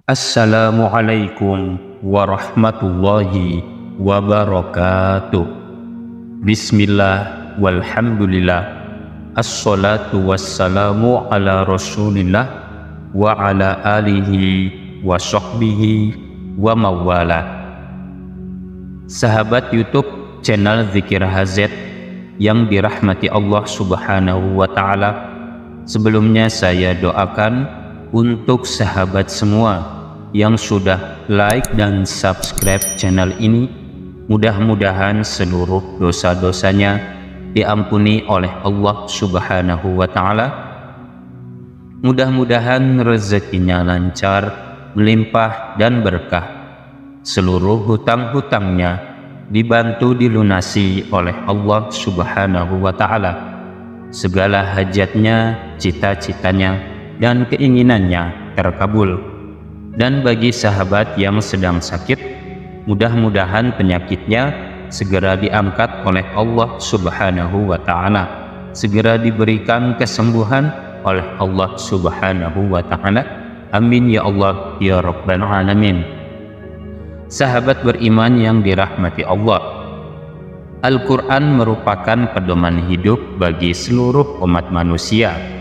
Assalamualaikum warahmatullahi wabarakatuh. Bismillah walhamdulillah. Assalatu wassalamu ala rasulillah wa ala alihi wa sahbihi wa mawala. Sahabat YouTube channel Zikir HZ yang dirahmati Allah subhanahu wa ta'ala, sebelumnya saya doakan untuk sahabat semua yang sudah like dan subscribe channel ini, mudah-mudahan seluruh dosa-dosanya diampuni oleh Allah subhanahu wa ta'ala. Mudah-mudahan rezekinya lancar, melimpah dan berkah. Seluruh hutang-hutangnya dibantu dilunasi oleh Allah subhanahu wa ta'ala. Segala hajatnya, cita-citanya dan keinginannya terkabul. Dan bagi sahabat yang sedang sakit, mudah-mudahan penyakitnya segera diangkat oleh Allah subhanahu wa ta'ala, segera diberikan kesembuhan oleh Allah subhanahu wa ta'ala. Amin ya Allah ya Rabbal Alamin. Sahabat beriman yang dirahmati Allah, Al-Quran merupakan pedoman hidup bagi seluruh umat manusia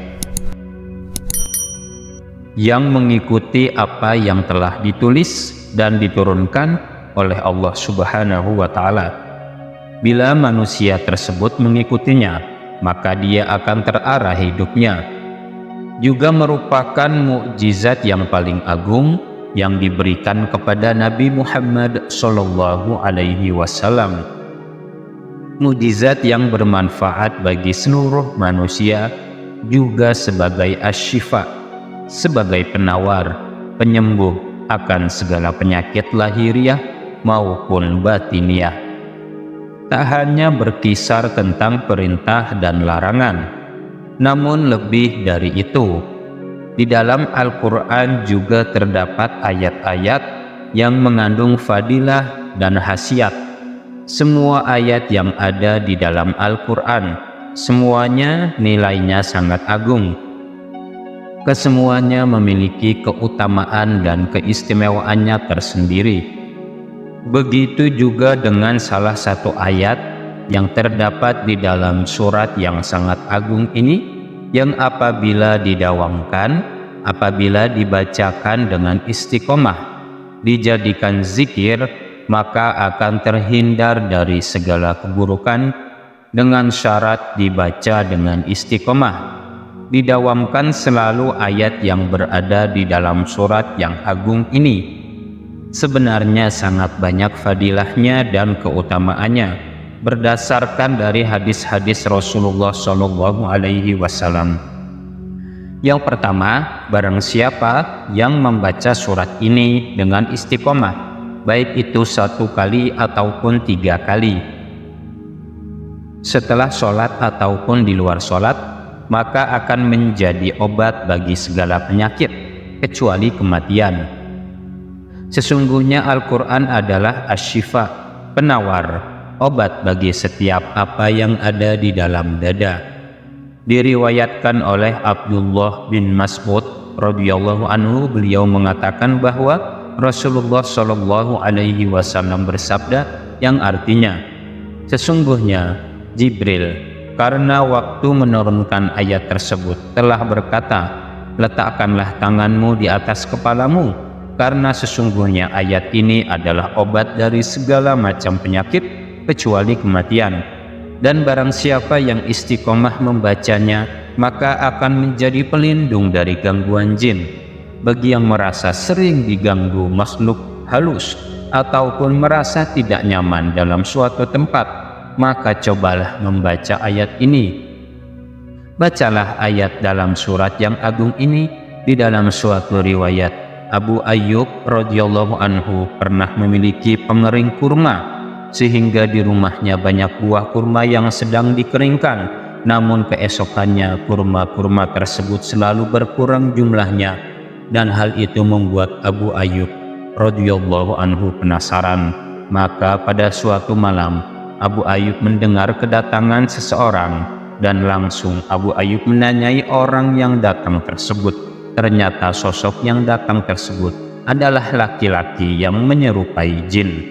yang mengikuti apa yang telah ditulis dan diturunkan oleh Allah subhanahu wa ta'ala. Bila manusia tersebut mengikutinya, maka dia akan terarah hidupnya. Juga merupakan mukjizat yang paling agung yang diberikan kepada Nabi Muhammad sallallahu alaihi wasallam. Mukjizat yang bermanfaat bagi seluruh manusia, juga sebagai asy-syifa, sebagai penawar, penyembuh akan segala penyakit lahiriah maupun batiniah. Tak hanya berkisar tentang perintah dan larangan, namun lebih dari itu, di dalam Al-Quran juga terdapat ayat-ayat yang mengandung fadilah dan khasiat. Semua ayat yang ada di dalam Al-Quran, semuanya nilainya sangat agung. Kesemuanya memiliki keutamaan dan keistimewaannya tersendiri. Begitu juga dengan salah satu ayat yang terdapat di dalam surat yang sangat agung ini, yang apabila didawamkan, apabila dibacakan dengan istiqomah, dijadikan zikir, maka akan terhindar dari segala keburukan dengan syarat dibaca dengan istiqomah. Didawamkan selalu ayat yang berada di dalam surat yang agung ini. Sebenarnya sangat banyak fadilahnya dan keutamaannya, berdasarkan dari hadis-hadis Rasulullah Shallallahu Alaihi Wasallam. Yang pertama, barang siapa yang membaca surat ini dengan istiqomah, baik itu 1 kali ataupun 3 kali, setelah sholat ataupun di luar sholat, maka akan menjadi obat bagi segala penyakit, kecuali kematian. Sesungguhnya Al-Quran adalah asy-syifa, penawar, obat bagi setiap apa yang ada di dalam dada. Diriwayatkan oleh Abdullah bin Mas'ud radhiyallahu anhu, beliau mengatakan bahwa Rasulullah Shallallahu Alaihi Wasallam bersabda, yang artinya, sesungguhnya Jibril karena waktu menurunkan ayat tersebut telah berkata, letakkanlah tanganmu di atas kepalamu, karena sesungguhnya ayat ini adalah obat dari segala macam penyakit kecuali kematian. Dan barang siapa yang istiqomah membacanya, maka akan menjadi pelindung dari gangguan jin. Bagi yang merasa sering diganggu makhluk halus ataupun merasa tidak nyaman dalam suatu tempat, maka cobalah membaca ayat ini. Bacalah ayat dalam surat yang agung ini. Di dalam suatu riwayat, Abu Ayyub radhiyallahu anhu pernah memiliki pengering kurma, sehingga di rumahnya banyak buah kurma yang sedang dikeringkan. Namun keesokannya kurma-kurma tersebut selalu berkurang jumlahnya, dan hal itu membuat Abu Ayyub radhiyallahu anhu penasaran. Maka pada suatu malam, Abu Ayyub mendengar kedatangan seseorang, dan langsung Abu Ayyub menanyai orang yang datang tersebut. Ternyata sosok yang datang tersebut adalah laki-laki yang menyerupai jin,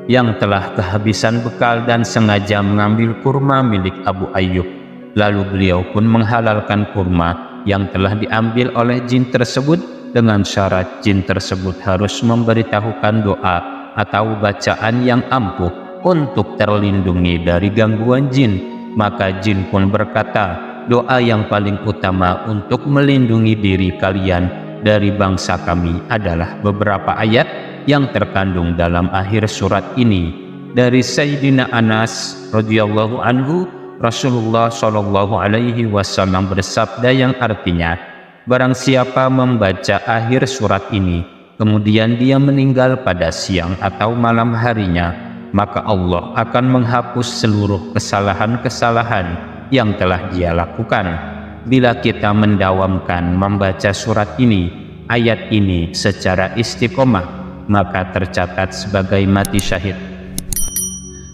yang telah kehabisan bekal dan sengaja mengambil kurma milik Abu Ayyub. Lalu beliau pun menghalalkan kurma yang telah diambil oleh jin tersebut dengan syarat jin tersebut harus memberitahukan doa atau bacaan yang ampuh untuk terlindungi dari gangguan jin. Maka jin pun berkata, doa yang paling utama untuk melindungi diri kalian dari bangsa kami adalah beberapa ayat yang terkandung dalam akhir surat ini. Dari Sayyidina Anas radhiyallahu anhu, Rasulullah shallallahu alaihi wasallam bersabda yang artinya, barang siapa membaca akhir surat ini kemudian dia meninggal pada siang atau malam harinya, maka Allah akan menghapus seluruh kesalahan-kesalahan yang telah dia lakukan. Bila kita mendawamkan membaca surat ini, ayat ini secara istiqomah, maka tercatat sebagai mati syahid.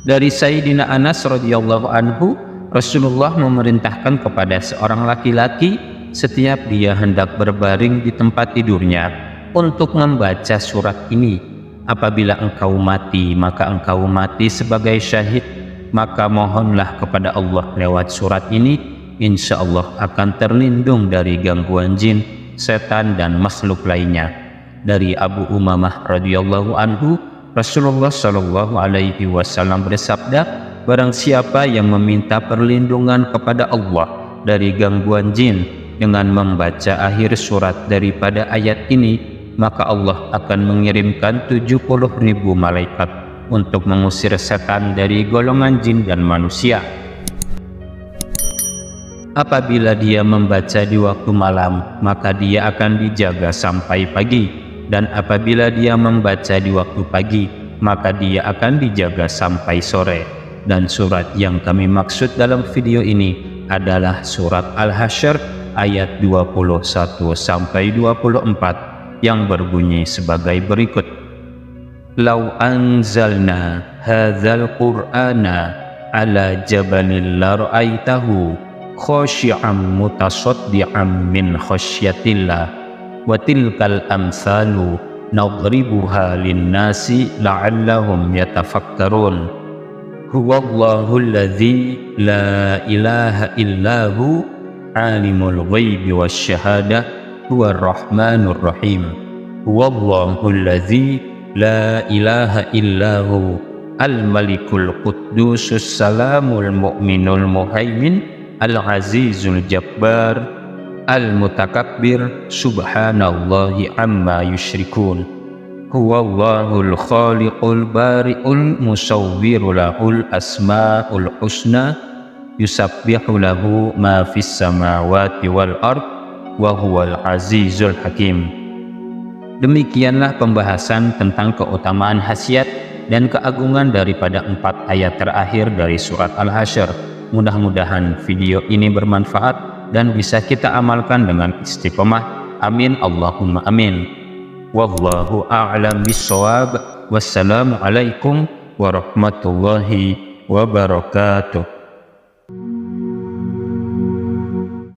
Dari Sayyidina Anas radhiyallahu anhu, Rasulullah memerintahkan kepada seorang laki-laki setiap dia hendak berbaring di tempat tidurnya untuk membaca surat ini. Apabila engkau mati, maka engkau mati sebagai syahid, maka mohonlah kepada Allah lewat surat ini, insya Allah akan terlindung dari gangguan jin, setan dan makhluk lainnya. Dari Abu Umamah radhiyallahu anhu, Rasulullah shallallahu alaihi wasallam bersabda, barang siapa yang meminta perlindungan kepada Allah dari gangguan jin dengan membaca akhir surat daripada ayat ini, maka Allah akan mengirimkan 70.000 malaikat untuk mengusir setan dari golongan jin dan manusia. Apabila dia membaca di waktu malam, maka dia akan dijaga sampai pagi, dan apabila dia membaca di waktu pagi, maka dia akan dijaga sampai sore. Dan surat yang kami maksud dalam video ini adalah surat Al-Hasyr ayat 21 sampai 24 yang berbunyi sebagai berikut. Lau anzalna hadzal qur'ana ala jabalin lara'aitahu khashi'an mutasaddian min khasyatillah wa tilkal amsalu nadribuha linnasi la'allahum yatafakkarun. Huwallahu alladzi la ilaha illahu alimul ghaibi wasyahadah huwar rahmanur rahim. Huwallahu alladzi la ilaha illahu al-malikul quddusus salamul mu'minul muhaimin al-azizul jabbar al-mutakabbir subhanallahi amma yusyrikun. Huwallahul khaliqul bari'ul musawwiru lahul asma'ul husna yusabbihu lahu ma fis samawati wal ard wa huwal azizul hakim. Demikianlah pembahasan tentang keutamaan khasiat dan keagungan daripada 4 ayat terakhir dari surat Al-Hasyr. Mudah-mudahan video ini bermanfaat dan bisa kita amalkan dengan istiqomah. Amin Allahumma amin. Wallahu a'lam bissawab. Wassalamu alaikum warahmatullahi wabarakatuh.